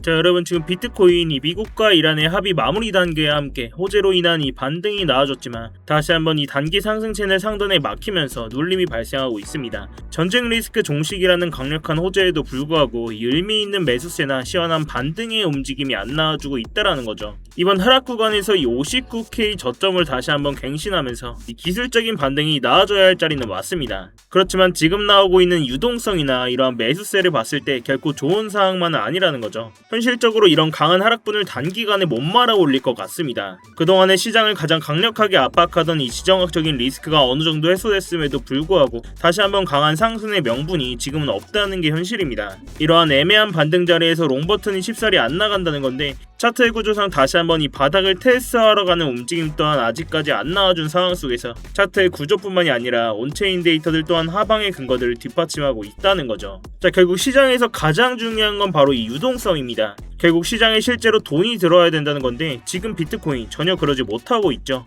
자, 여러분, 지금 비트코인이 미국과 이란의 합의 마무리 단계와 함께 호재로 인한 이 반등이 나와줬지만 다시 한번 이 단기 상승 채널 상단에 막히면서 눌림이 발생하고 있습니다. 전쟁 리스크 종식이라는 강력한 호재에도 불구하고 이 의미 있는 매수세나 시원한 반등의 움직임이 안 나와주고 있다라는 거죠. 이번 하락 구간에서 이 59K 저점을 다시 한번 갱신하면서 이 기술적인 반등이 나와줘야 할 자리는 맞습니다. 그렇지만 지금 나오고 있는 유동성이나 이러한 매수세를 봤을 때 결코 좋은 상황만은 아니라는 거죠. 현실적으로 이런 강한 하락분을 단기간에 못 말아 올릴 것 같습니다. 그동안의 시장을 가장 강력하게 압박하던 이 지정학적인 리스크가 어느 정도 해소됐음에도 불구하고 다시 한번 강한 상승의 명분이 지금은 없다는 게 현실입니다. 이러한 애매한 반등 자리에서 롱버튼이 쉽사리 안 나간다는 건데 차트의 구조상 다시 한번 이 바닥을 테스트하러 가는 움직임 또한 아직까지 안 나와준 상황 속에서 차트의 구조뿐만이 아니라 온체인 데이터들 또한 하방의 근거들을 뒷받침하고 있다는 거죠. 자, 결국 시장에서 가장 중요한 건 바로 이 유동성입니다. 결국 시장에 실제로 돈이 들어와야 된다는 건데 지금 비트코인 전혀 그러지 못하고 있죠.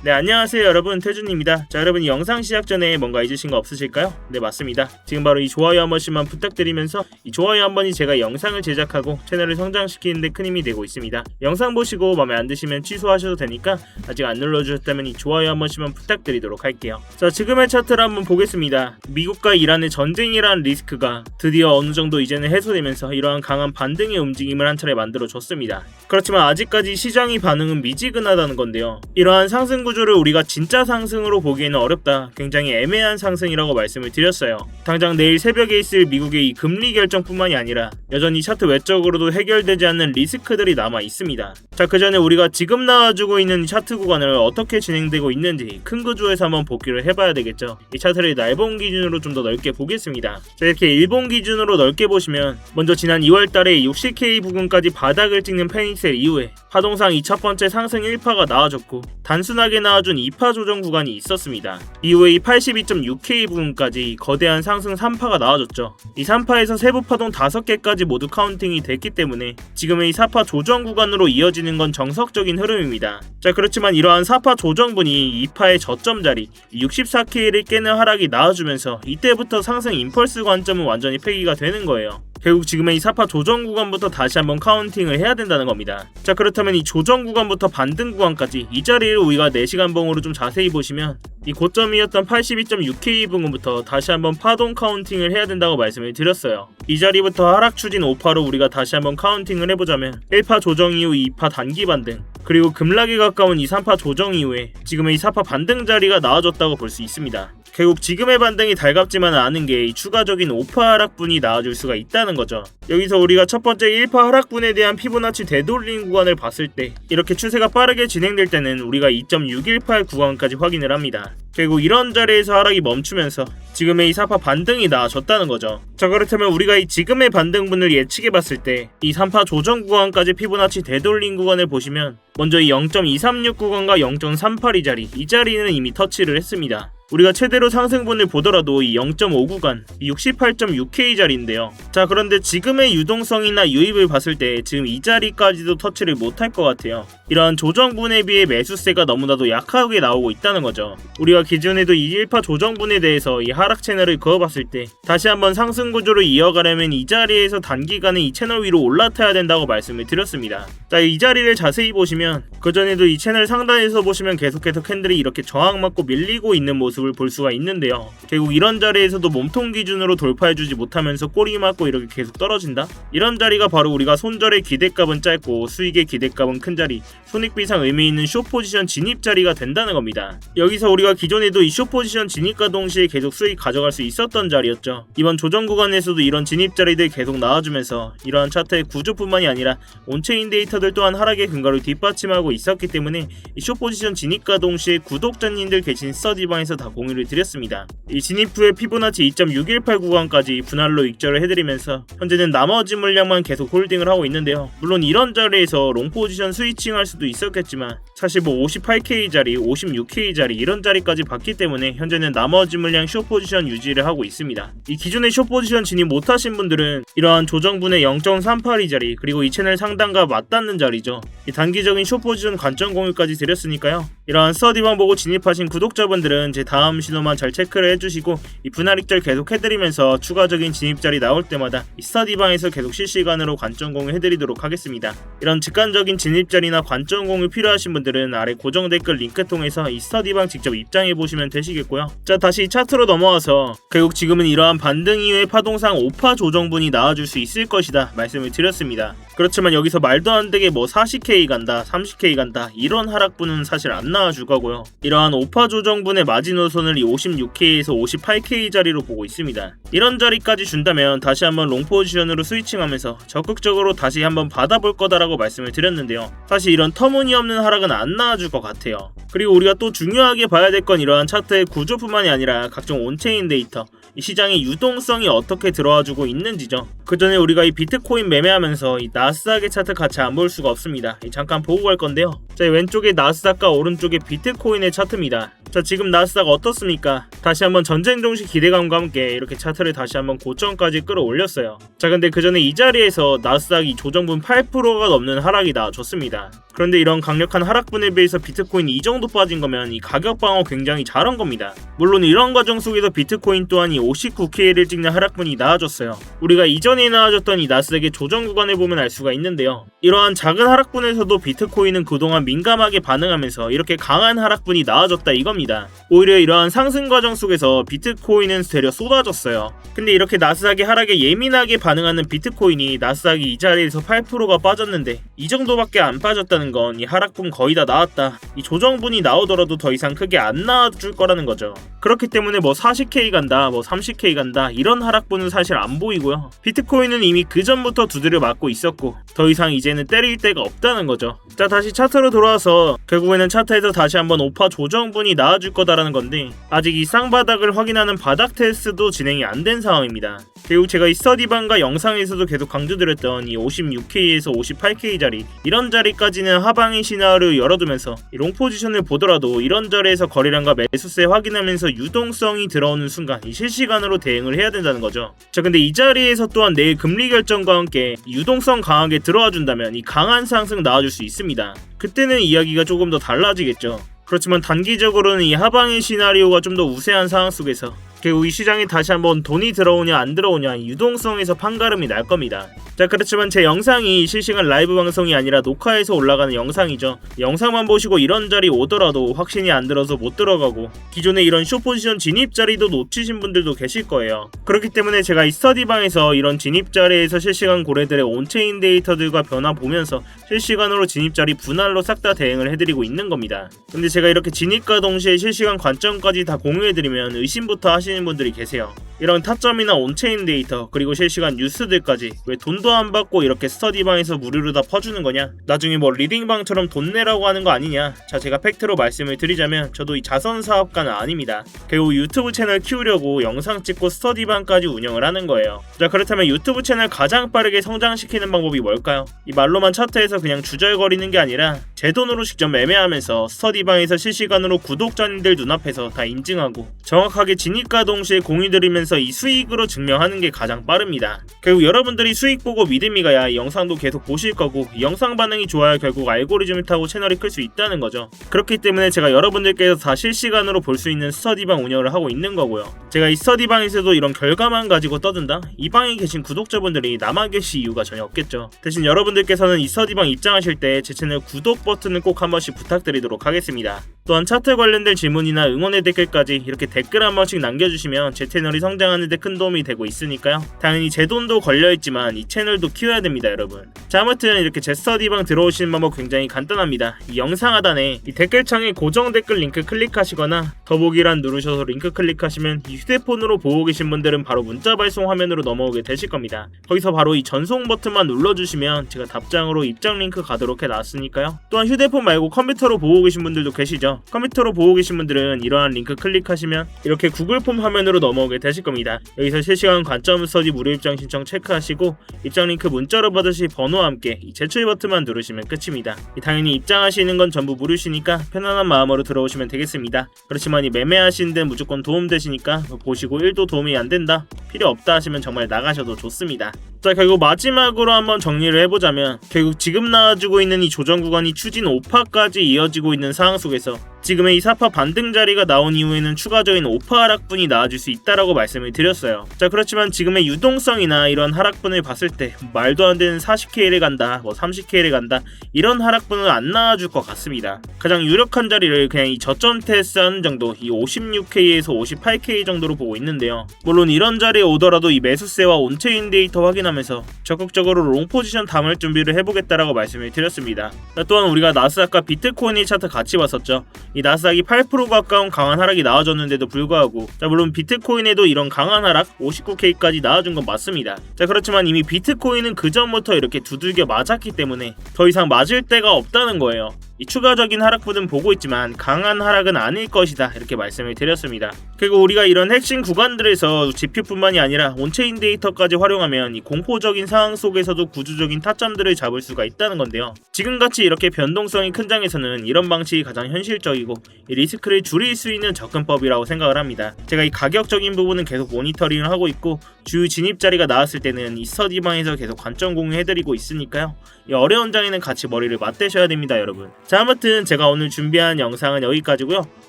네, 안녕하세요 여러분, 태준입니다. 자, 여러분, 이 영상 시작 전에 뭔가 잊으신 거 없으실까요? 네, 맞습니다. 지금 바로 이 좋아요 한 번씩만 부탁드리면서 이 좋아요 한 번이 제가 영상을 제작하고 채널을 성장시키는 데 큰 힘이 되고 있습니다. 영상 보시고 마음에 안 드시면 취소하셔도 되니까 아직 안 눌러주셨다면 이 좋아요 한 번씩만 부탁드리도록 할게요. 자, 지금의 차트를 한번 보겠습니다. 미국과 이란의 전쟁이라는 리스크가 드디어 어느 정도 이제는 해소되면서 이러한 강한 반등의 움직임을 한 차례 만들어줬습니다. 그렇지만 아직까지 시장의 반응은 미지근하다는 건데요. 이러한 상승 구조를 우리가 진짜 상승으로 보기에는 어렵다, 굉장히 애매한 상승이라고 말씀을 드렸어요. 당장 내일 새벽에 있을 미국의 이 금리 결정뿐만이 아니라 여전히 차트 외적으로도 해결되지 않는 리스크들이 남아 있습니다. 자, 그 전에 우리가 지금 나와주고 있는 차트 구간을 어떻게 진행되고 있는지 큰 구조에서 한번 보기를 해봐야 되겠죠. 이 차트를 날봉 기준으로 좀 더 넓게 보겠습니다. 자, 이렇게 일봉 기준으로 넓게 보시면 먼저 지난 2월달에 60K 부근까지 바닥을 찍는 패닉셀 이후에 파동상 이 첫 번째 상승 1파가 나와줬고 단순하게 나와준 2파 조정 구간이 있었습니다. 이후에 이 82.6K 부분까지 거대한 상승 3파가 나와줬죠. 이 3파에서 세부 파동 5개까지 모두 카운팅이 됐기 때문에 지금의 이 4파 조정 구간으로 이어지는 건 정석적인 흐름입니다. 자, 그렇지만 이러한 4파 조정분이 2파의 저점 자리 64K를 깨는 하락이 나와주면서 이때부터 상승 임펄스 관점은 완전히 폐기가 되는 거예요. 결국 지금의 이 4파 조정 구간부터 다시 한번 카운팅을 해야 된다는 겁니다. 자, 그렇다면 이 조정 구간부터 반등 구간까지 이 자리를 우리가 4시간 봉으로 좀 자세히 보시면 이 고점이었던 82.6K 부근부터 다시 한번 파동 카운팅을 해야 된다고 말씀을 드렸어요. 이 자리부터 하락 추진 5파로 우리가 다시 한번 카운팅을 해보자면 1파 조정 이후 2파 단기 반등, 그리고 급락에 가까운 이 3파 조정 이후에 지금의 이 4파 반등 자리가 나와줬다고 볼 수 있습니다. 결국 지금의 반등이 달갑지만은 않은 게 이 추가적인 5파 하락분이 나와줄 수가 있다는 거죠. 여기서 우리가 첫 번째 1파 하락분에 대한 피보나치 되돌림 구간을 봤을 때 이렇게 추세가 빠르게 진행될 때는 우리가 2.618 구간까지 확인을 합니다. 결국 이런 자리에서 하락이 멈추면서 지금의 이 4파 반등이 나와줬다는 거죠. 자, 그렇다면 우리가 이 지금의 반등분을 예측해 봤을 때 이 3파 조정 구간까지 피보나치 되돌림 구간을 보시면 먼저 이 0.236 구간과 0.382 자리, 이 자리는 이미 터치를 했습니다. 우리가 최대로 상승분을 보더라도 이 0.5 구간, 이 68.6K 자리인데요. 자, 그런데 지금의 유동성이나 유입을 봤을 때 지금 이 자리까지도 터치를 못할 것 같아요. 이러한 조정분에 비해 매수세가 너무나도 약하게 나오고 있다는 거죠. 우리가 기존에도 이 1파 조정분에 대해서 이 하락 채널을 그어봤을 때 다시 한번 상승 구조를 이어가려면 이 자리에서 단기간에 이 채널 위로 올라타야 된다고 말씀을 드렸습니다. 자, 이 자리를 자세히 보시면 그전에도 이 채널 상단에서 보시면 계속해서 캔들이 이렇게 저항 맞고 밀리고 있는 모습을 볼 수가 있는데요. 결국 이런 자리에서도 몸통 기준으로 돌파해주지 못하면서 꼬리 맞고 이렇게 계속 떨어진다? 이런 자리가 바로 우리가 손절의 기대값은 짧고 수익의 기대값은 큰 자리, 손익비상 의미 있는 숏 포지션 진입 자리가 된다는 겁니다. 여기서 우리가 기존에도 이 숏 포지션 진입과 동시에 계속 수익 가져갈 수 있었던 자리였죠. 이번 조정 구간에서도 이런 진입 자리들 계속 나와주면서 이러한 차트의 구조뿐만이 아니라 온체인 데이터들 또한 하락의 근거를 뒷받침하고 있었기 때문에 이 숏 포지션 진입과 동시에 구독자님들 계신 스터디방에서 다 공유를 드렸습니다. 이 진입 후에 피보나치 2.618 구간까지 분할로 익절을 해드리면서 현재는 나머지 물량만 계속 홀딩을 하고 있는데요. 물론 이런 자리에서 롱 포지션 스위칭 할 수도 있었겠지만 사실 뭐 58K 자리, 56K 자리 이런 자리까지 봤기 때문에 현재는 나머지 물량 숏 포지션 유지를 하고 있습니다. 이 기존의 숏 포지션 진입 못하신 분들은 이러한 조정분의 0.382 자리, 그리고 이 채널 상단과 맞닿는 자리죠. 이 단기적인 숏 포지션 관점 공유까지 드렸으니까요. 이러한 스터디방 보고 진입하신 구독자분들은 제 다음 신호만 잘 체크를 해주시고 이 분할 익절 계속 해드리면서 추가적인 진입자리 나올 때마다 이 스터디방에서 계속 실시간으로 관점 공유 해드리도록 하겠습니다. 이런 직관적인 진입자리나 관점 공유 필요하신 분들은 아래 고정 댓글 링크 통해서 이 스터디방 직접 입장해보시면 되시겠고요. 자, 다시 차트로 넘어와서 결국 지금은 이러한 반등 이후에 파동상 5파 조정분이 나와줄 수 있을 것이다 말씀을 드렸습니다. 그렇지만 여기서 말도 안 되게 뭐 40K 간다 30K 간다 이런 하락분은 사실 안 나와줄 거고요. 이러한 5파 조정분의 마지노선을 이 56K에서 58K 자리로 보고 있습니다. 이런 자리까지 준다면 다시 한번 롱 포지션으로 스위칭하면서 적극적으로 다시 한번 받아볼 거다라고 말씀을 드렸는데요. 사실 이런 터무니없는 하락은 안 나와줄 것 같아요. 그리고 우리가 또 중요하게 봐야 될 건 이러한 차트의 구조뿐만이 아니라 각종 온체인 데이터, 이 시장의 유동성이 어떻게 들어와주고 있는지죠. 그 전에 우리가 이 비트코인 매매하면서 이 나스닥의 차트 같이 안 볼 수가 없습니다. 잠깐 보고 갈 건데요. 자, 왼쪽에 나스닥과 오른쪽에 비트코인의 차트입니다. 자, 지금 나스닥 어떻습니까? 다시 한번 전쟁 종식 기대감과 함께 이렇게 차트를 다시 한번 고점까지 끌어올렸어요. 자, 근데 그 전에 이 자리에서 나스닥이 조정분 8%가 넘는 하락이 나와줬습니다. 그런데 이런 강력한 하락분에 비해서 비트코인이 이 정도 빠진 거면 이 가격 방어 굉장히 잘한 겁니다. 물론 이런 과정 속에서 비트코인 또한 이 59K를 찍는 하락분이 나와줬어요. 우리가 이전에 나와줬던 이 나스닥의 조정 구간을 보면 알 수가 있는데요. 이러한 작은 하락분에서도 비트코인은 그동안 민감하게 반응하면서 이렇게 강한 하락분이 나와줬다 이겁니다. 오히려 이러한 상승 과정 속에서 비트코인은 되려 쏟아졌어요. 근데 이렇게 나스닥의 하락에 예민하게 반응하는 비트코인이 나스닥이 이 자리에서 8%가 빠졌는데 이 정도밖에 안 빠졌다는 건 이 하락분 거의 다 나왔다. 이 조정분이 나오더라도 더 이상 크게 안 나와줄 거라는 거죠. 그렇기 때문에 뭐 40K 간다, 뭐 30K 간다 이런 하락분은 사실 안 보이고요. 비트코인은 이미 그 전부터 두드려 맞고 있었고 더 이상 이제는 때릴 데가 없다는 거죠. 자, 다시 차트로 돌아와서 결국에는 차트에서 다시 한번 5파 조정분이 나와줄 거다라는 건데 아직 이 쌍바닥을 확인하는 바닥 테스트도 진행이 안 된 상황입니다. 결국 제가 이 스터디방과 영상에서도 계속 강조드렸던 이 56K에서 58K 자리 이런 자리까지는 하방의 시나리오 열어두면서 이 롱 포지션을 보더라도 이런 자리에서 거래량과 매수세 확인하면서 유동성이 들어오는 순간 이 실시간으로 대응을 해야 된다는 거죠. 자, 근데 이 자리에서 또한 내일 금리 결정과 함께 유동성 강하게 들어와 준다면 이 강한 상승 나와줄 수 있습니다. 그때는 이야기가 조금 더 달라지겠죠. 그렇지만 단기적으로는 이 하방의 시나리오가 좀 더 우세한 상황 속에서 결국 이 시장에 다시 한번 돈이 들어오냐 안 들어오냐 유동성에서 판가름이 날 겁니다. 자, 그렇지만 제 영상이 실시간 라이브 방송이 아니라 녹화해서 올라가는 영상이죠. 영상만 보시고 이런 자리 오더라도 확신이 안 들어서 못 들어가고 기존에 이런 숏포지션 진입 자리도 놓치신 분들도 계실 거예요. 그렇기 때문에 제가 이 스터디방에서 이런 진입 자리에서 실시간 고래들의 온체인 데이터들과 변화 보면서 실시간으로 진입 자리 분할로 싹 다 대응을 해드리고 있는 겁니다. 근데 제가 이렇게 진입과 동시에 실시간 관점까지 다 공유해드리면 의심부터 하시는 분들이 계세요. 이런 타점이나 온체인 데이터 그리고 실시간 뉴스들까지 왜 돈도 안 받고 이렇게 스터디방에서 무료로 다 퍼주는 거냐, 나중에 뭐 리딩방처럼 돈 내라고 하는 거 아니냐. 자, 제가 팩트로 말씀을 드리자면 저도 이 자선사업가는 아닙니다. 결국 유튜브 채널 키우려고 영상 찍고 스터디방까지 운영을 하는 거예요. 자, 그렇다면 유튜브 채널 가장 빠르게 성장시키는 방법이 뭘까요? 이 말로만 차트에서 그냥 주절거리는 게 아니라 제 돈으로 직접 매매하면서 스터디방에서 실시간으로 구독자님들 눈앞에서 다 인증하고 정확하게 진입과 동시에 공유드리면서 이 수익으로 증명하는 게 가장 빠릅니다. 결국 여러분들이 수익 보고 믿음이 가야 이 영상도 계속 보실 거고 이 영상 반응이 좋아야 결국 알고리즘을 타고 채널이 클 수 있다는 거죠. 그렇기 때문에 제가 여러분들께서 다 실시간으로 볼 수 있는 스터디방 운영을 하고 있는 거고요. 제가 이 스터디방에서도 이런 결과만 가지고 떠든다? 이 방에 계신 구독자분들이 나만 계실 이유가 전혀 없겠죠. 대신 여러분들께서는 이 스터디방 입장하실 때 제 채널 구독 버튼을 꼭 한 번씩 부탁드리도록 하겠습니다. 또한 차트 관련된 질문이나 응원의 댓글까지 이렇게 댓글 한 번씩 남겨주시면 제 채널이 성장하는 데 큰 도움이 되고 있으니까요. 당연히 제 돈도 걸려있지만 이 채널도 키워야 됩니다, 여러분. 자, 아무튼 이렇게 제 스터디방 들어오시는 방법 굉장히 간단합니다. 이 영상 하단에 이 댓글창에 고정 댓글 링크 클릭하시거나 더보기란 누르셔서 링크 클릭하시면 이 휴대폰으로 보고 계신 분들은 바로 문자 발송 화면으로 넘어오게 되실 겁니다. 거기서 바로 이 전송 버튼만 눌러주시면 제가 답장으로 입장 링크 가도록 해놨으니까요. 또한 휴대폰 말고 컴퓨터로 보고 계신 분들도 계시죠. 컴퓨터로 보고 계신 분들은 이러한 링크 클릭하시면 이렇게 구글 폼 화면으로 넘어오게 되실 겁니다. 여기서 실시간 관점 스터디 무료 입장 신청 체크하시고 입장 링크 문자로 받으실 번호와 함께 이 제출 버튼만 누르시면 끝입니다. 당연히 입장하시는 건 전부 무료시니까 편안한 마음으로 들어오시면 되겠습니다. 그렇지만 이 매매하시는 데 무조건 도움 되시니까 보시고 1도 도움이 안 된다, 필요 없다 하시면 정말 나가셔도 좋습니다. 자, 결국 마지막으로 한번 정리를 해보자면 결국 지금 나와주고 있는 이 조정 구간이 추진 5파까지 이어지고 있는 상황 속에서 지금의 이 4파 반등 자리가 나온 이후에는 추가적인 5파 하락분이 나와줄 수 있다라고 말씀을 드렸어요. 자, 그렇지만 지금의 유동성이나 이런 하락분을 봤을 때 말도 안 되는 40K를 간다, 30K를 간다, 이런 하락분은 안 나와줄 것 같습니다. 가장 유력한 자리를 그냥 이 저점 테스트하는 정도, 이 56K에서 58K 정도로 보고 있는데요. 물론 이런 자리에 오더라도 이 매수세와 온체인 데이터 확인하면서 적극적으로 롱 포지션 담을 준비를 해보겠다라고 말씀을 드렸습니다. 자, 또한 우리가 나스닥과 비트코인의 차트 같이 봤었죠. 이 나스닥이 8% 가까운 강한 하락이 나와줬는데도 불구하고, 자, 물론 비트코인에도 이런 강한 하락 59K까지 나와준 건 맞습니다. 자, 그렇지만 이미 비트코인은 그 전부터 이렇게 두들겨 맞았기 때문에 더 이상 맞을 데가 없다는 거예요. 이 추가적인 하락분은 보고 있지만 강한 하락은 아닐 것이다, 이렇게 말씀을 드렸습니다. 그리고 우리가 이런 핵심 구간들에서 GPU뿐만이 아니라 온체인 데이터까지 활용하면 이 공포적인 상황 속에서도 구조적인 타점들을 잡을 수가 있다는 건데요. 지금같이 이렇게 변동성이 큰 장에서는 이런 방식이 가장 현실적이고 이 리스크를 줄일 수 있는 접근법이라고 생각을 합니다. 제가 이 가격적인 부분은 계속 모니터링을 하고 있고 주요 진입 자리가 나왔을 때는 이 스터디방에서 계속 관점 공유해드리고 있으니까요. 이 어려운 장에는 같이 머리를 맞대셔야 됩니다, 여러분. 자, 아무튼 제가 오늘 준비한 영상은 여기까지고요.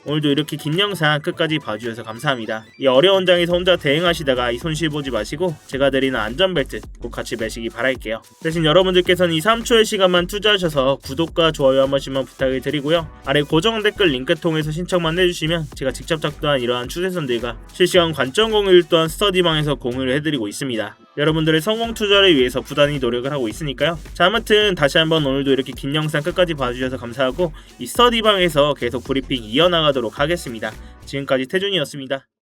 오늘도 이렇게 긴 영상 끝까지 봐주셔서 감사합니다. 이 어려운 장에서 혼자 대응하시다가 이 손실 보지 마시고 제가 드리는 안전벨트 꼭 같이 매시기 바랄게요. 대신 여러분들께서는 이 3초의 시간만 투자하셔서 구독과 좋아요 한 번씩만 부탁을 드리고요. 아래 고정 댓글 링크 통해서 신청만 해주시면 제가 직접 작동한 이러한 추세선들과 실시간 관점 공유를 또한 스터디방에서 공유를 해드리고 있습니다. 여러분들의 성공 투자를 위해서 부단히 노력을 하고 있으니까요. 자, 아무튼 다시 한번 오늘도 이렇게 긴 영상 끝까지 봐주셔서 감사하고 이 스터디방에서 계속 브리핑 이어나가도록 하겠습니다. 지금까지 태준이었습니다.